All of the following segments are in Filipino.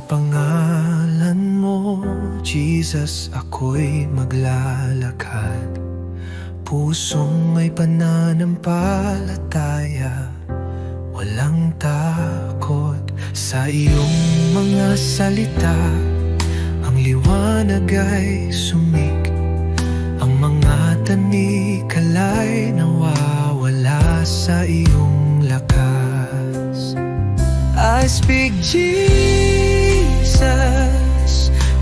pangalan mo, Jesus, ako'y maglalakad. Pusong may pananampalataya, walang takot sa iyong mga salita. Ang liwanag ay sumik, ang mga tanikala'y nawawala sa iyong lakas. I speak Jesus,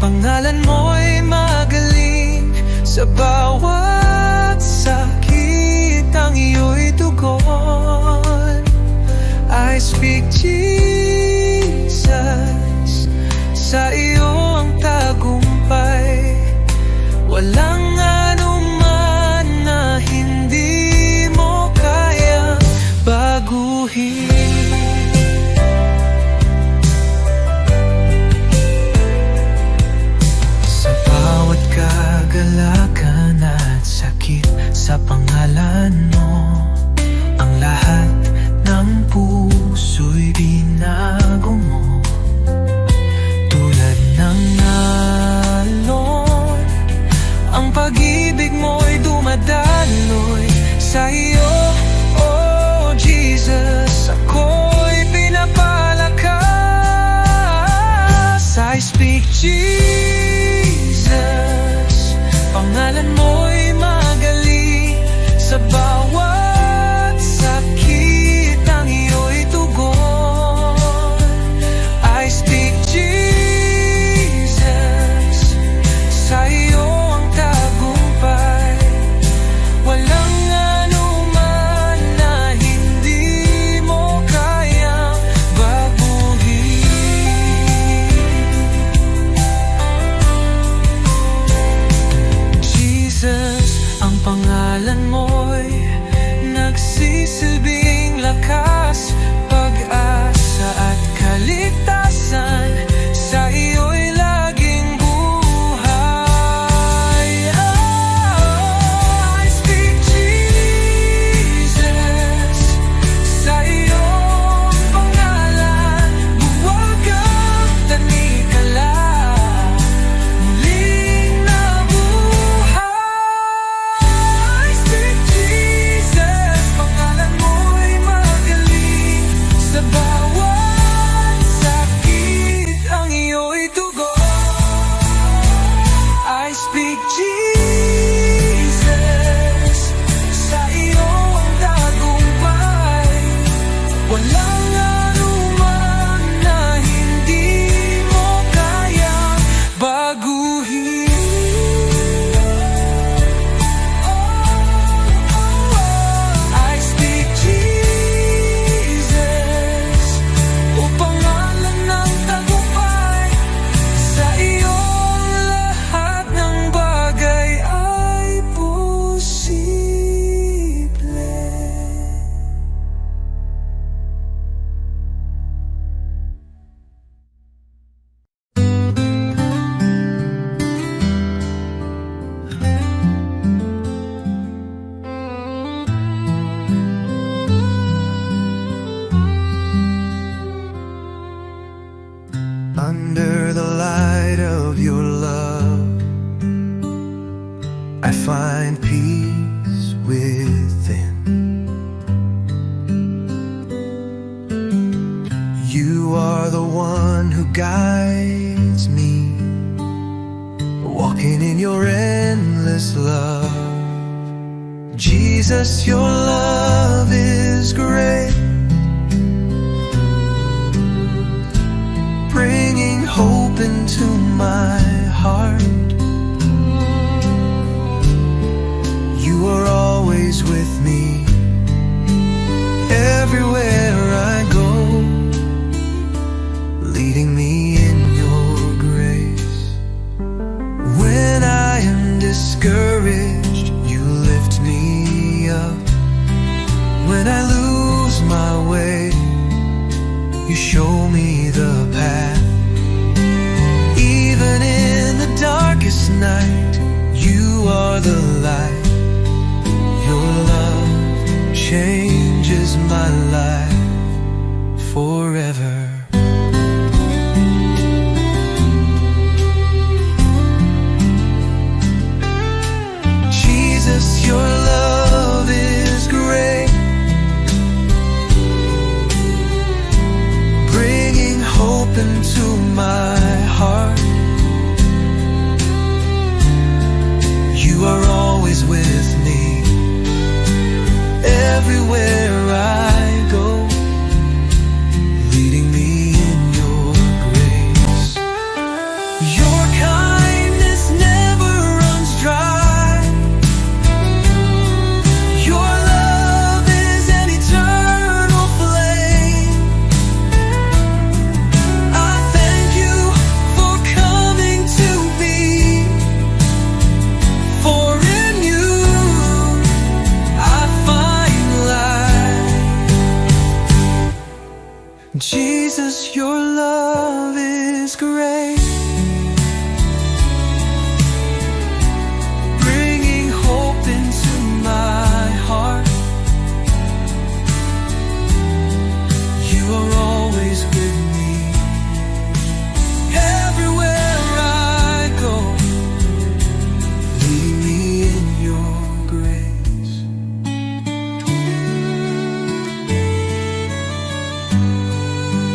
pangalan mo'y magaling. Sa bawat sakit ang iyo'y tugon. I speak Jesus, sa iyo ang tagumpay. Walang anuman na hindi mo kayang baguhin. Kagalakan at sakit sa pangalan mo, ang lahat ng puso'y binago mo. Tulad ng alon, ang pag-ibig mo'y dumadaloy. Sa iyo, oh Jesus, ako'y pinapalakas. I speak Jesus, pangalan mo'y magaling. Sa bawat sakit ang iyo'y tugon. I speak Jesus, sa iyo ang tagumpay. Walang anuman na hindi mo kayang baguhin. Ang pangalan mo'y nagsisilbing lakas, pag-asa at kaligtasan. Sa iyo'y laging buhay. I speak Jesus, sa iyong pangalan buwag ang tanikala. Under the light of your love, I find peace within. You are the one who guides me, walking in your endless love. Jesus, your love is great, bringing hope into my heart. You are always with me, everywhere I go, leading me in your grace. When I am discouraged, you lift me up. When I lose my way, you show me the path. Even in the darkest night, you are the light. Your love changes my life forever. my heart. You are always with me, everywhere I go, leading me in your grace. Your kindness never runs dry. Your love is an eternal flame. I thank you for coming to me, for in you I find life. Jesus, your love is great, bringing hope into my heart. You are always with me, everywhere I go, leading me in your grace.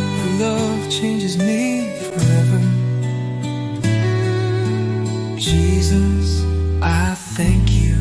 Your love changes me forever. Jesus, I thank you.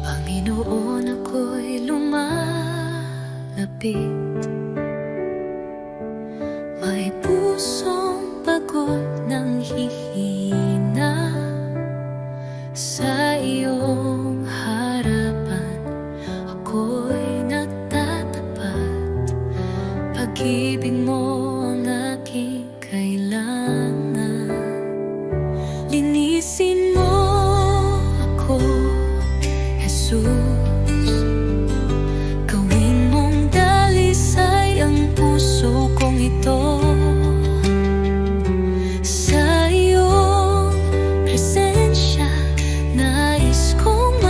Panginoon, ako'y lumalapit, may pusong pagod ng hihina. Sa iyong harapan ako'y nagtatapat, pag-ibig mo ang aking kailangan. Linisin mo ako, Jesus, gawin mong dalisay ang puso kong ito. Sa iyong presensya, nais kong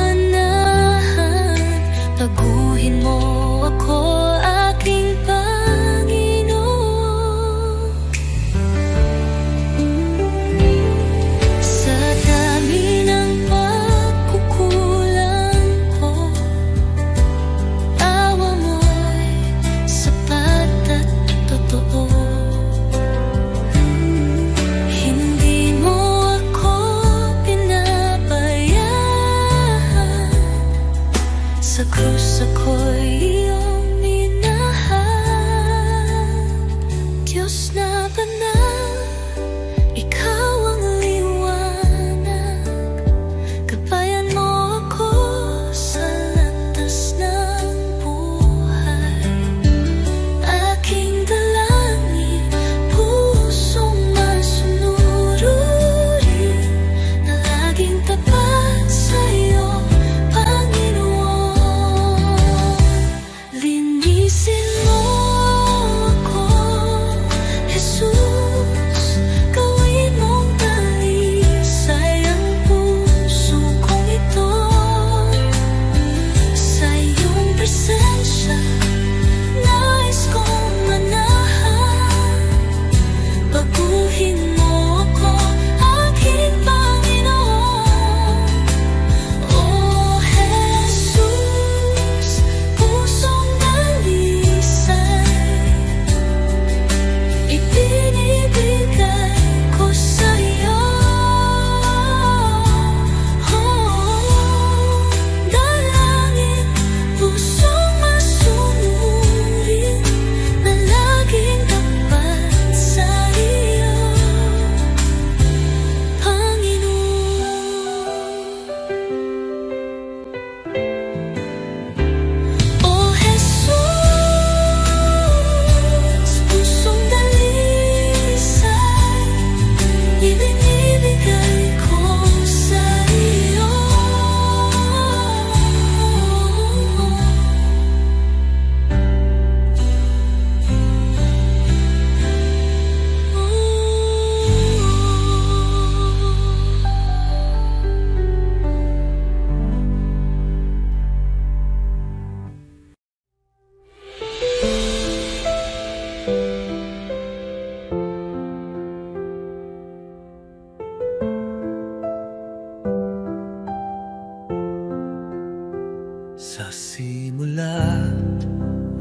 Sa simula,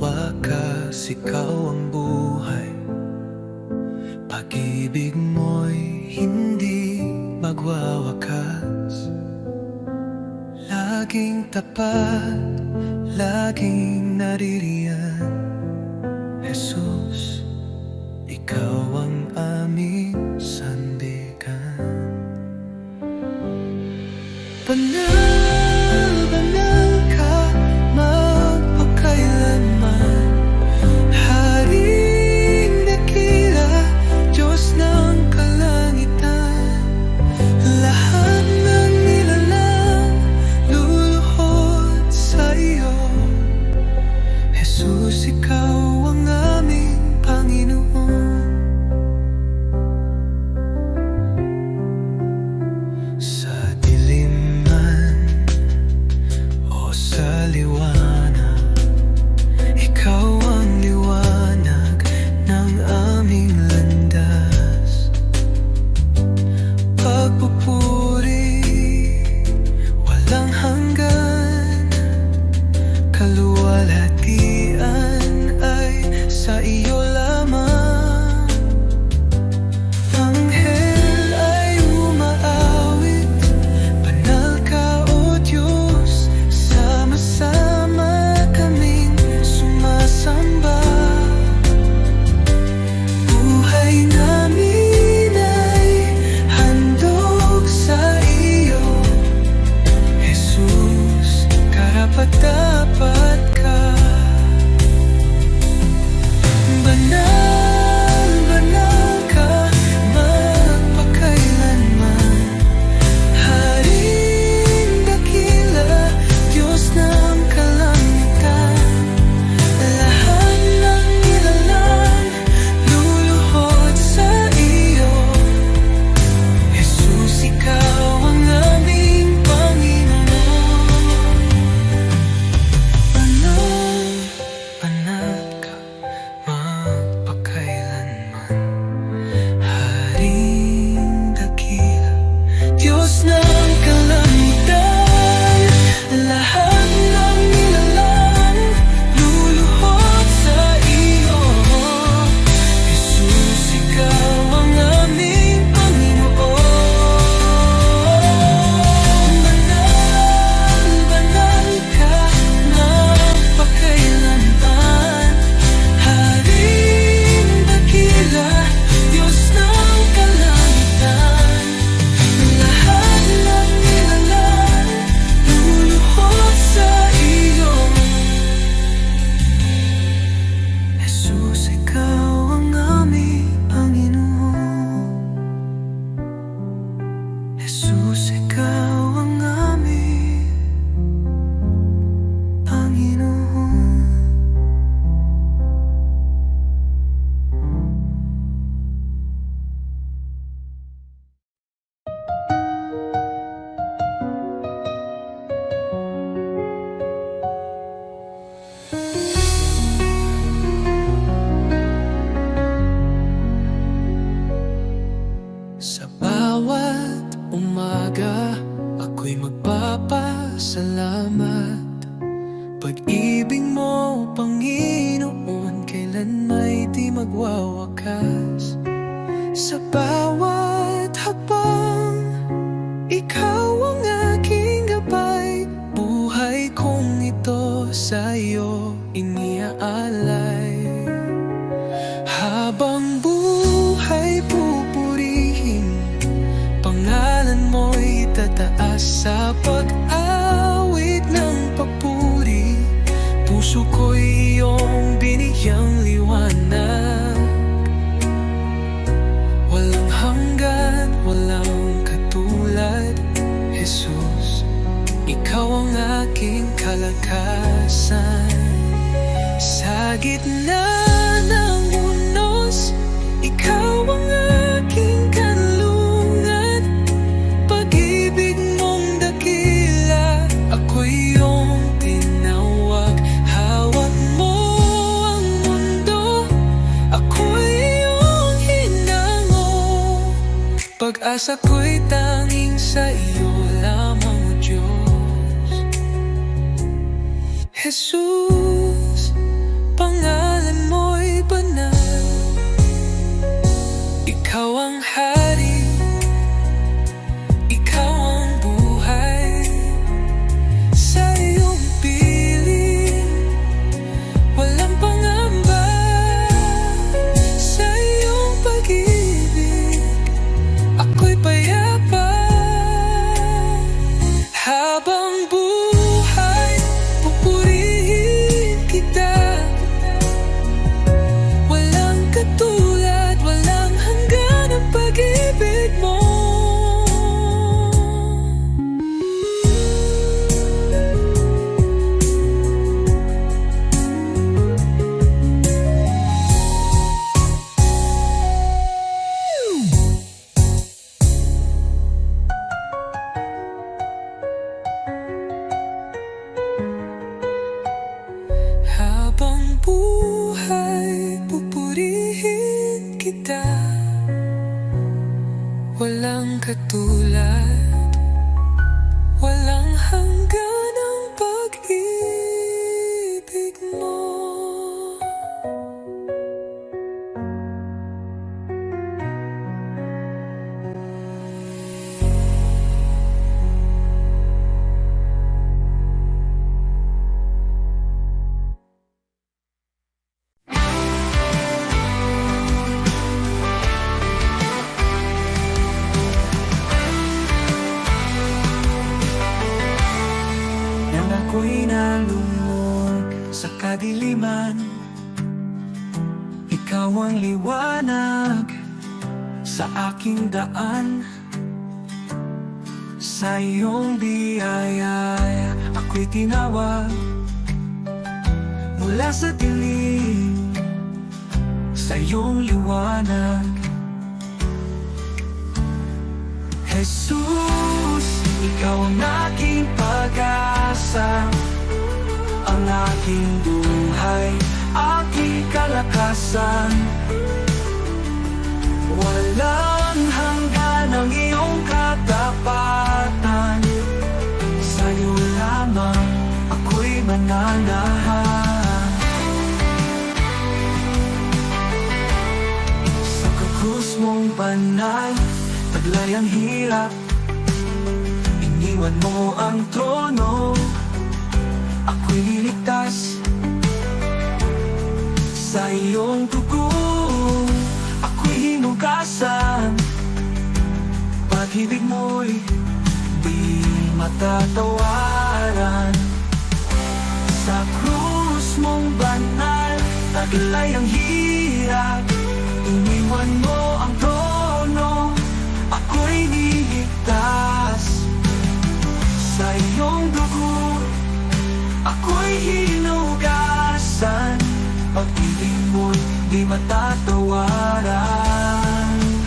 wakas ikaw ang buhay. Pag-ibig mo'y hindi magwawakas. Laging tapat, laging naririyan. Jesus, ikaw ang aming sandigan. Banal, banal ka, magpakailanman. Haring dakila, Diyos ng kalangitan. Lahat ng nilalang luluhod sa iyo. Jesus, ikaw ang aming Panginoon. Sa dilim man o sa liwanag, ikaw ang liwanag ng aming landas. Pagpupuri, walang hanggan, kaluwalhatian ay sa iyo lamang. Anghel ay umaawit, banal ka o Diyos, sama-sama kaming sumasamba. Buhay namin ay handog sa iyo, Jesus, karapat-dapat ka. Banal, banal ka, magpakailanman. Haring dakila, Diyos ng kalangitan. Lahat ng nilalang luluhod sa iyo. Jesus, ikaw ang aming Panginoon. Banal, banal ka, magpakailanman. Haring dakila, Diyos ng kalangitan. Lahat ng nilalang luluhod sa iyo. Jesus, ikaw ang aming Panginoon. Banal, banal ka, magpakailanman. Haring dakila, Diyos ng kalangitan. Lahat ng nilalang luluhod sa iyo. Jesus, ikaw ang aming Panginoon. Jesus, ikaw ang aming Panginoon. Sa bawat umaga, ako'y magpapasalamat. Pag-ibig mo, Panginoon, kailan may di magwawakas. Sa bawat hakbang, ikaw ang aking gabay. Buhay kong ito sa iyo iniaalay. Habang buhay pupurihin, pangalan mo'y tataas. Sa pag-awit ng papuri, puso ko'y iyong biniyang liwanag. Walang hanggan, walang katulad, Jesus, ikaw ang aking kalakasan. Sa gitna ng unos, ikaw ang aking kanlungan. Pag-ibig mong dakila, ako'y iyong tinawag. Hawak mo ang mundo, ako'y iyong hinango. Pag-asa ko'y tanging sa iyo lamang, O Diyos. Jesus, pangalan mo'y banal. Ikaw ang hari, ikaw ang buhay. Sa iyong piling, walang pangamba. Sa iyong pag-ibig, ako'y payapa. Habang buhay, pupurihin kita. Walang katulad, walang hanggan ang pag-ibig mo. Habang buhay, pupurihin kita. Walang katulad, walang hanggan ang pag-ibig mo. Nang ako'y nalungkot sa kadiliman, ikaw ang liwanag sa aking daan. Sa iyong biyaya ako'y tinawag mula sa dilim, sa iyong liwanag. Jesus, ikaw ang aking pag-asa, ang aking buhay, aking kalakasan. Walang hanggan ang iyong katapatan. Sa'yo lamang ako'y mananahan. Sa krus mong banal, taglay ang hirap. Iniwan mo ang trono, ako'y niligtas. Sa iyong dugo, ako'y hinugasan. Pag-ibig mo'y di matatawaran. Sa krus mong banal, taglay ang hirap. Iniwan mo ang trono, ako'y niligtas. Sa iyong dugo, ako'y hinugasan. Pag-ibig mo'y di matatawaran.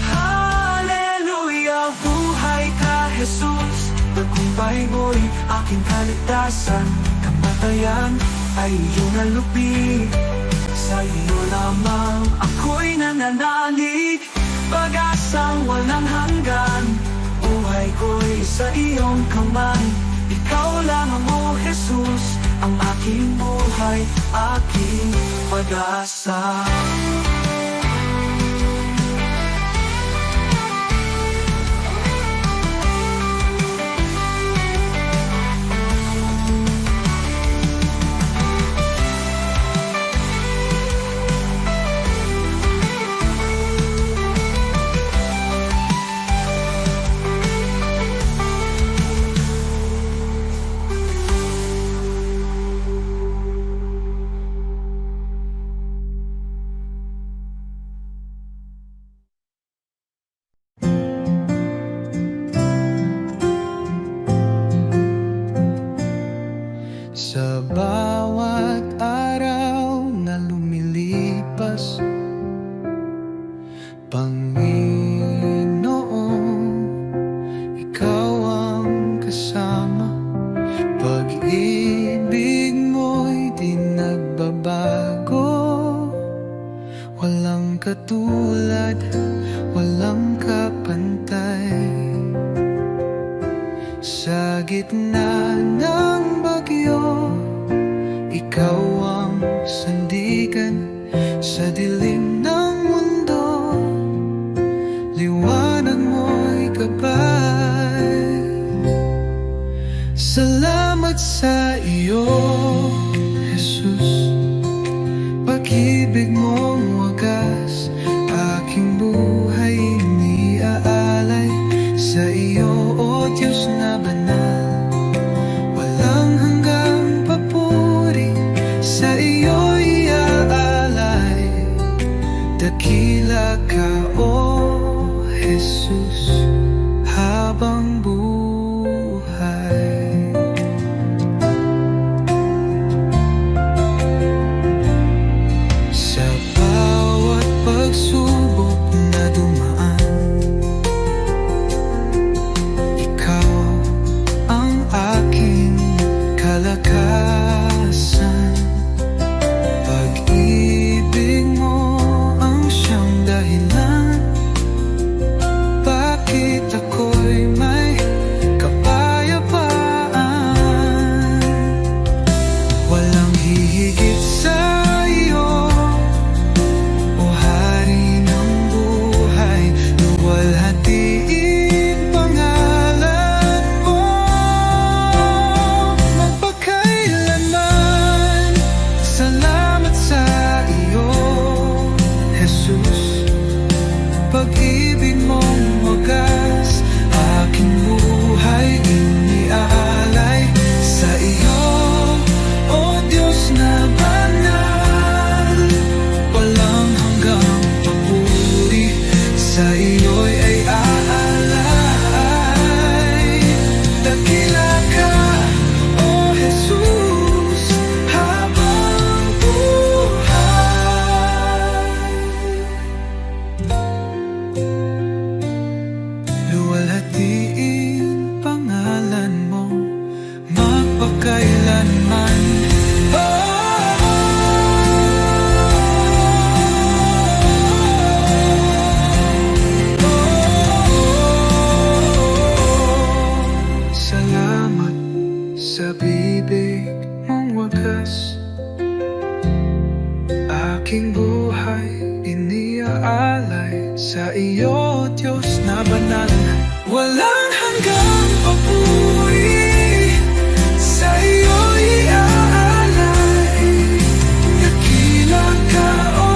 Hallelujah, buhay ka, Jesus. Tagumpay mo'y aking kaligtasan. Kamatayan ay iyong nalupi. Sa iyo lamang ako'y nananalig. Pag-asang walang hanggan, buhay ko'y sa iyong kamay. Ikaw lamang, O Jesus, ang aking buhay, aking pag-asa. Sa bawat araw na lumilipas, Panginoon, ikaw ang kasama. Pag-ibig mo'y di nagbabago. Walang katulad, walang kapantay. Sa gitna ng bagyo, ikaw ang sandigan sa dilim ng mundo. Liwanag mo'y gabay. Salamat sa iyo, Jesus. Pag-ibig mong wagas, aking buhay iniaalay sa iyo, O Diyos na banal. Walang hanggang papuri, sa iyo iaalay. Dakila ka, O Jesus, habang buhay. Sa bawat pagsubok na dumaan, ikaw ang aking kalakasan. Pag-ibig mo ang siyang dahilan, bakit ako'y may kapayapaan. Walang hihigit sa iyo, O Hari ng buhay. Luwalhatiin pangalan mo magpakailanman. Salamat sa iyo, Jesus. Pag-ibig mong wagas, aking buhay iniaalay sa iyo, O Diyos na banal. Walang hanggang papuri, sa iyo'y ay aalay. Dakila ka, O Jesus, habang buhay. Luwalhatiin pangalan mo magpakailanman. Salamat sa bibig mong wagas, aking buhay iniaalay sa iyo, Diyos na banal. Walang hanggang papuri, sa iyo iaalay. Dakila ka, O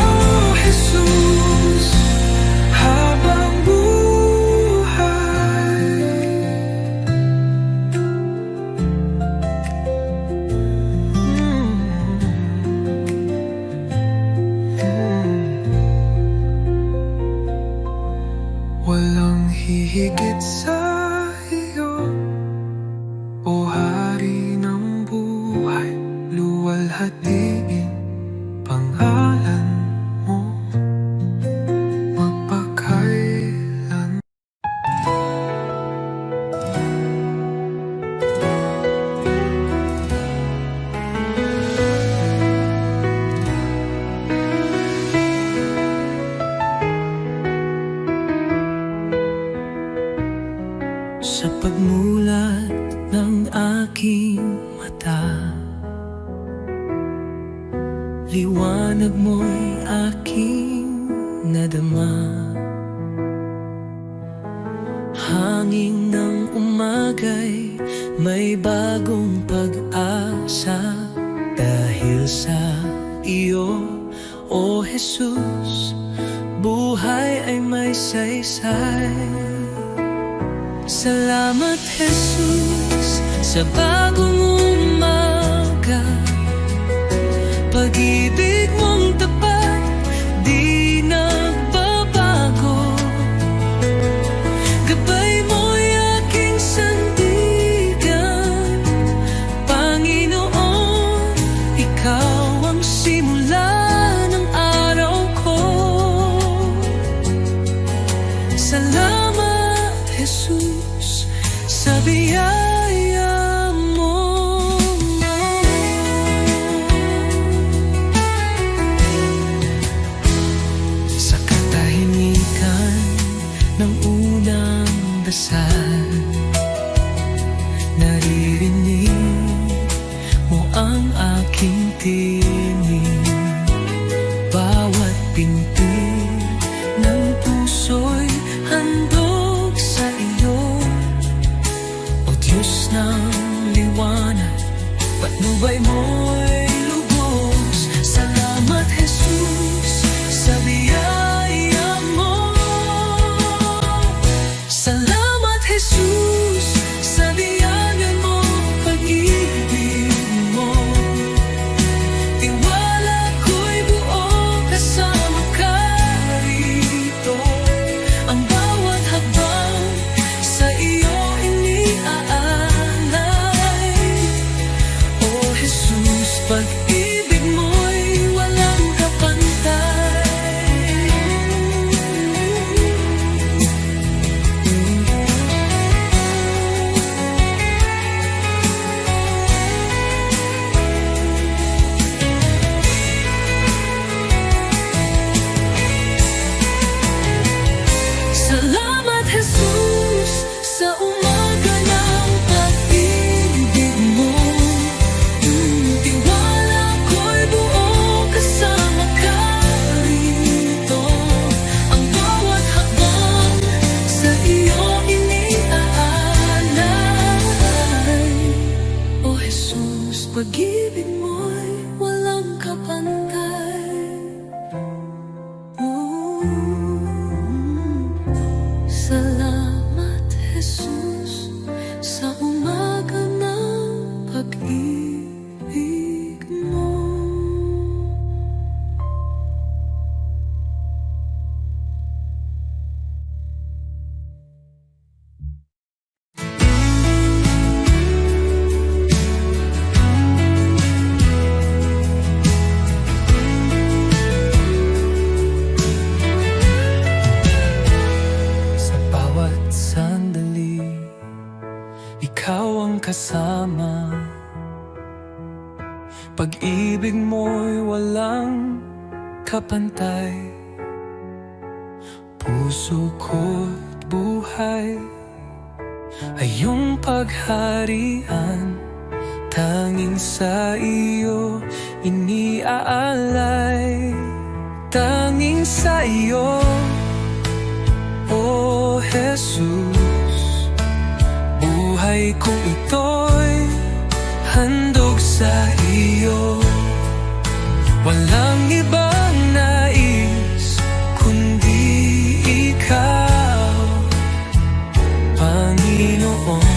Jesus, habang buhay. Walang hihigit sa iyo, O Hari ng buhay. Luwalhatiin pangalan mo magpakailan. Sa pagmulat ng aking mata, liwanag mo'y aking nadama. Hangin ng umagay, may bagong pag-asa. Dahil sa iyo, O Jesus, buhay ay may saysay. Salamat, Jesus, sa bagong umaga. Pag-ibig mong tapat, di nagbabago. Gabay mo'y aking sandigan. Panginoon, ikaw ang simula ng araw ko. Salamat, Jesus, sa biyaya mo. Sa katahimikan ng unang dasal, naririnig mo ang aking aking tinig. Bawat pintig ng puso'y handog sa iyo. O Diyos ng liwanag, patnubay mo'y lubos. Salamat Jesus sa biyaya mo. Salamat Jesus sa biyaya mo, pag-ibig mo. Tiwala ko'y buo kasama ka rito. Ang bawat habang sa iyo iniaalay. O Jesus, pag-ibig mo'y walang kapantay. Salamat Jesus sa umaga ng pag-ibig mo. Tiwala ko'y buo kasama ka rito. Ang bawat hakbang sa iyo iniaalay. O Jesus, pag-ibig mo'y walang kapantay. Salamat Jesus sa umaga ng pag-ibig mo. Sa bawat sandali, ikaw ang kasama. Pag-ibig mo'y walang kapantay. Puso ko't buhay ay iyong pagharian. Tanging sa iyo iniaalay. Tanging sa iyo, O Jesus, buhay kong ito'y handog sa iyo. Walang ibang nais kundi ikaw, Panginoon.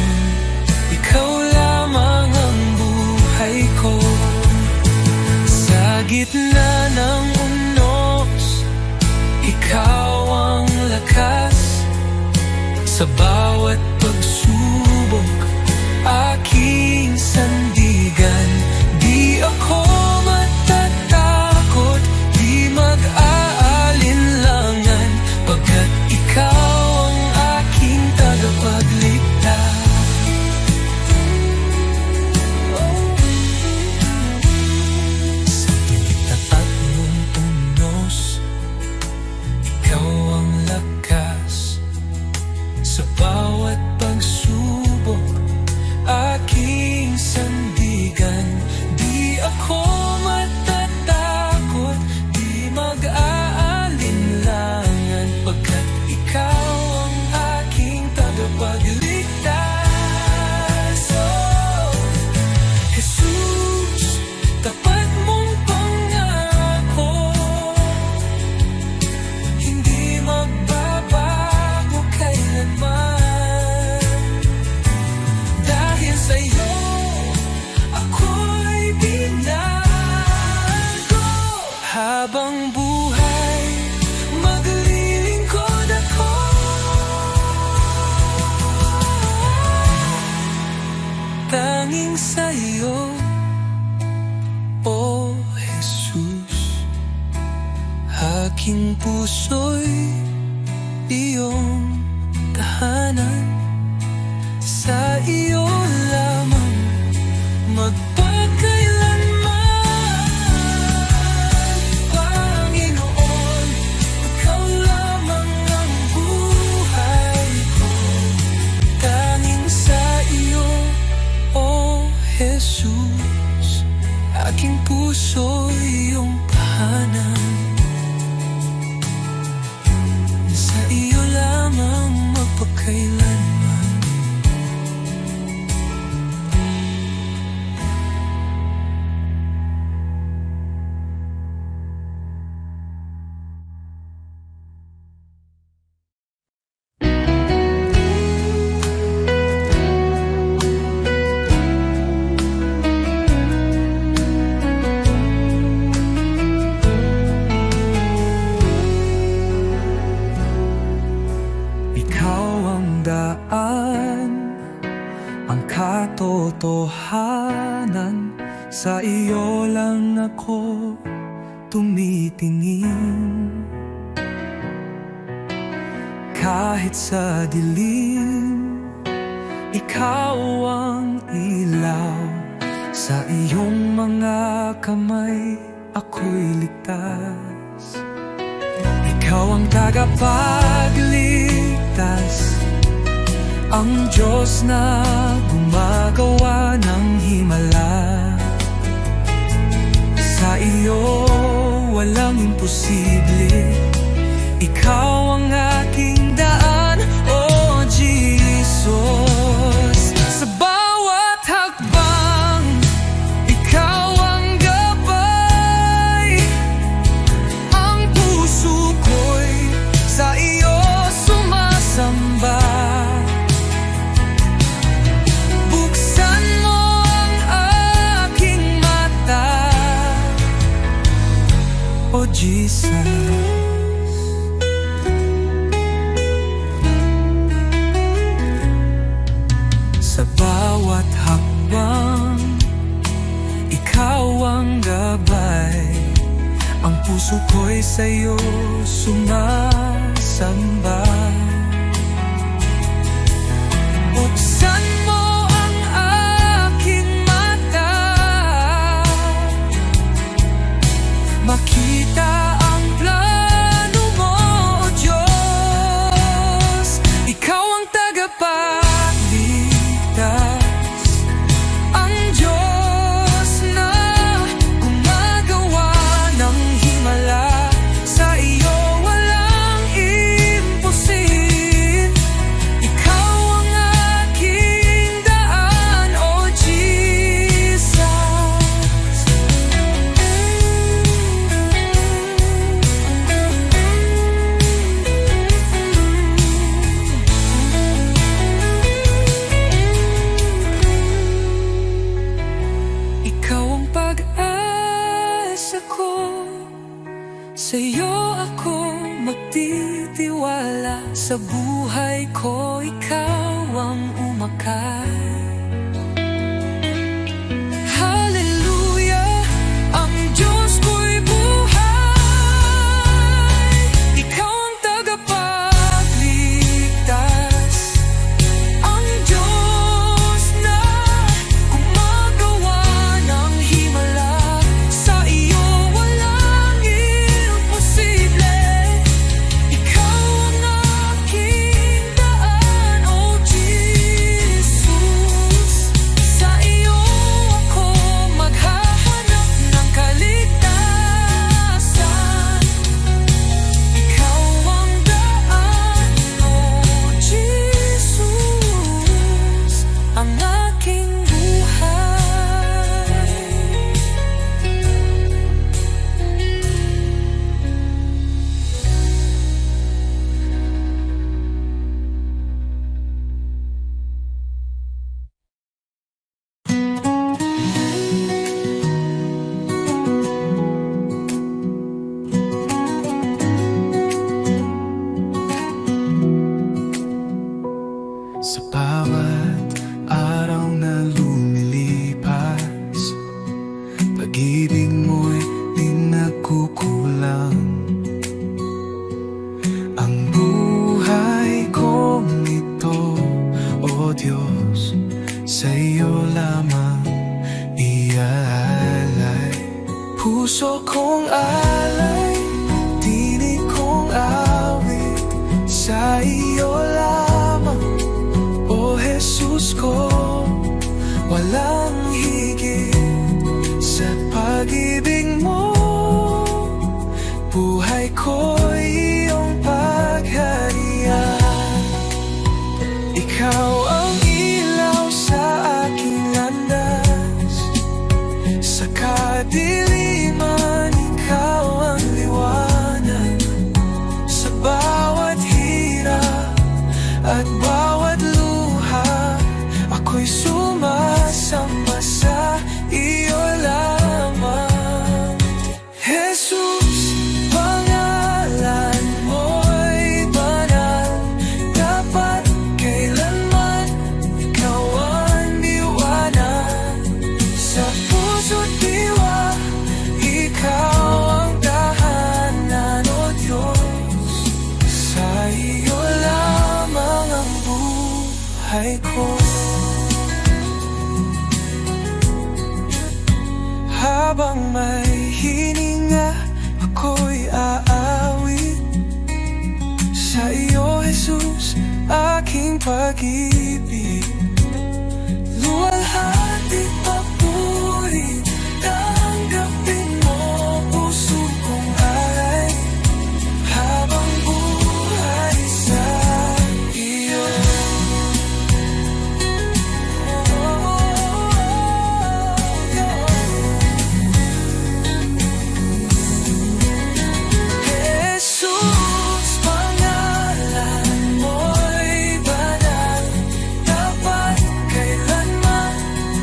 Ikaw lamang ang buhay ko. Sa gitna ng unos, ikaw ang lakas. Sa bawat pagsubok, aking sandigan. Di ako matatakot, di mag-aalinlangan, pagkat ikaw ang aking tagapagligtas. Sa tapat mong unos, ikaw ang lakas. Sa bawat pagsubok, aking sandigan. Di ako matatakot, di mag-aalinlangan, pagkat ikaw ang aking tagapagligtas. Oh, Jesus, tapat mong pangako, hindi magbabago kailanman. Dahil sa'yo, ako'y binago. Habang buhay, maglilingkod ako. Tanging sa'yo, O Jesus, aking puso'y iyong tahanan. Sa iyo lamang magpakailanman. Panginoon, ikaw lamang ang buhay ko. Tanging sa iyo, O Jesus, aking puso iyong tahanan. Sa iyo lamang magpakailanman. Ikaw ang daan, ang katotohanan. Sa iyo lang ako tumitingin. Kahit sa dilim, ikaw ang ilaw. Sa iyong mga kamay, ako'y ligtas. Ikaw ang tagapagligtas, ang Diyos na gumagawa ng himala. Sa iyo walang imposible. Ikaw ang aking daan, oh Jesus. Sa bawat hakbang, ikaw ang gabay. Ang puso ko'y sa iyo sumasamba. Buksan mo ang aking mata, oh Jesus. Sa bawat hakbang, ikaw ang gabay. Ang puso ko'y sa'yo sumasamba. Buksan mo ang aking mata, makita ang plano mo, O Diyos. Ikaw ang tagapagligtas, ang Diyos na gumagawa ng himala. Sa iyo walang imposible. Ikaw ang aking daan, O Jesus. Ikaw ang pag-asa ko, sa iyo ako magtitiwala. Sa buhay ko ikaw ang umakay. Hallelujah, ang Diyos ko'y buhay. Ikaw ang tagapagligtas, ang Diyos na gumagawa ng himala. Sa iyo walang imposible. Ikaw ang aking daan, O Jesus. Sa iyo ako maghahanap ng kaligtasan. Ikaw ang daan, O Jesus, ang aking buhay. Sa bawat araw na lumilipas, pag-ibig mo'y di nagkukulang. Ang buhay kong ito, O Diyos, sa iyo lamang iaalay. Puso kong alay, tinig kong awit, sa iyo lamang, O Jesus ko. Walang higit sa pag-ibig mo, buhay ko'y iyong pagharian. Ikaw ang ilaw sa aking landas, sa kadiliman ikaw ang liwanag. Sa bawat hirap at bawat luha, ako'y sumasamba sa iyo lamang. Jesus, pangalan mo'y banal, dapat kailanman ikaw ang liwanag. Sa puso't diwa, ikaw ang tahanan, O Diyos. Sa iyo lamang ang buhay ko. Habang may hininga, ako'y aawit sa iyo, Jesus, aking pag-ibig. Luwalhati papuri, tanggapin mo puso kong alay, habang buhay sa iyo. Jesus, pangalan mo'y banal, dapat kailanman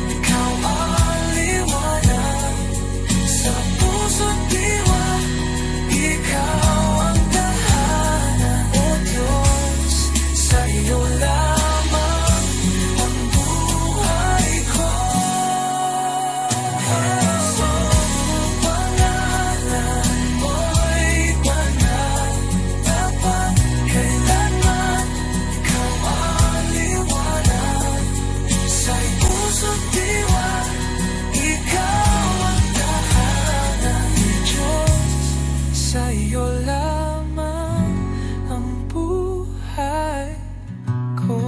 ikaw ang liwanag. Sa puso't diwa, ikaw ang tahanan, O Diyos. Sa iyo lamang ang buhay ko. Pangalan mo'y banal, dapat kailanman ikaw ang liwanag. Sa puso't diwa, ikaw ang tahanan, Diyos. Sa iyo lamang ang buhay ko.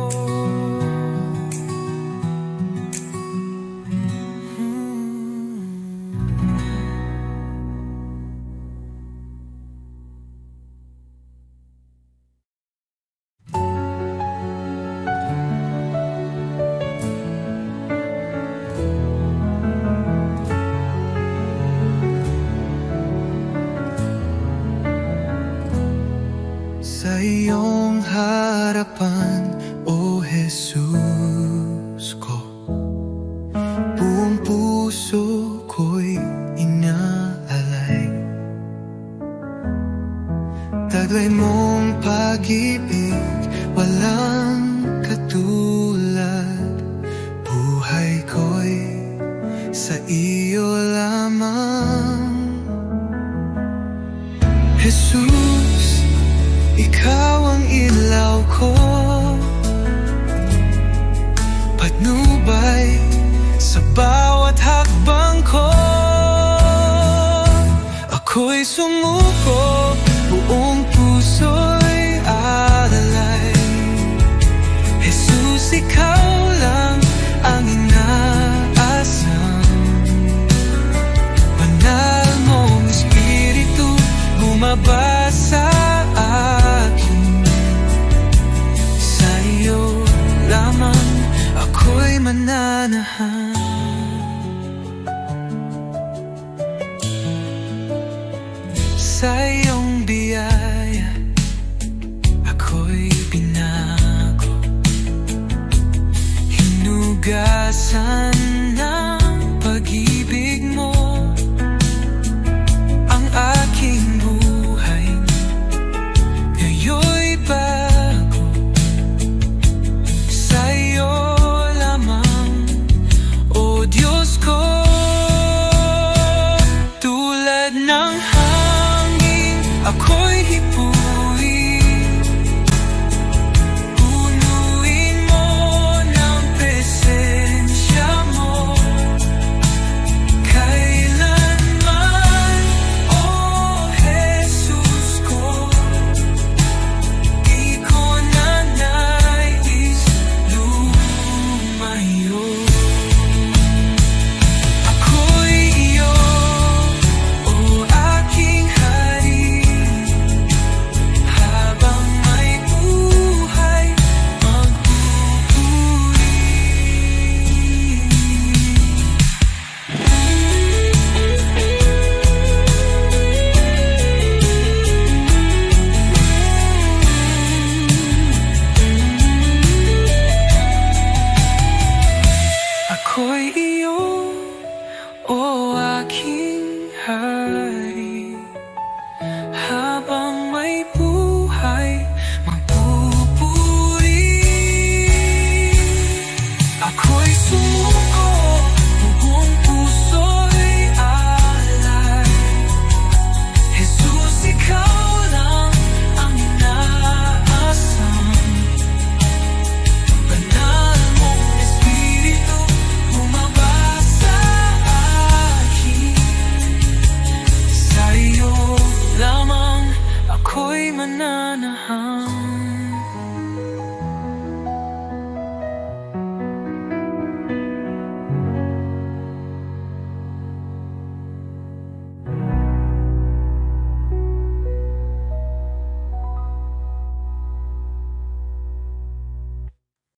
Sa iyong harapan, O Jesus ko, buong puso ko'y inaalay. Taglay mong pag-ibig, walang katulad. Buhay ko'y sa iyo lamang. Jesus, ikaw ang ilaw ko, patnubay sa bawat hakbang ko. Ako'y sumuko, buong puso'y alalay. Jesus, ikaw lang ang inaasam. Banal mong Espiritu, bumaba sa akin. Sa iyo lamang ako'y mananahan. Sa iyong biyaya, ako'y binago. Hinugasan ng pag-ibig mo ang aking buhay. Ngayon'y bago. Sa iyo lamang, O Diyos ko. Tulad ng hangin, ako'y hipuin. Punuin mo ng presensya ako'y iyong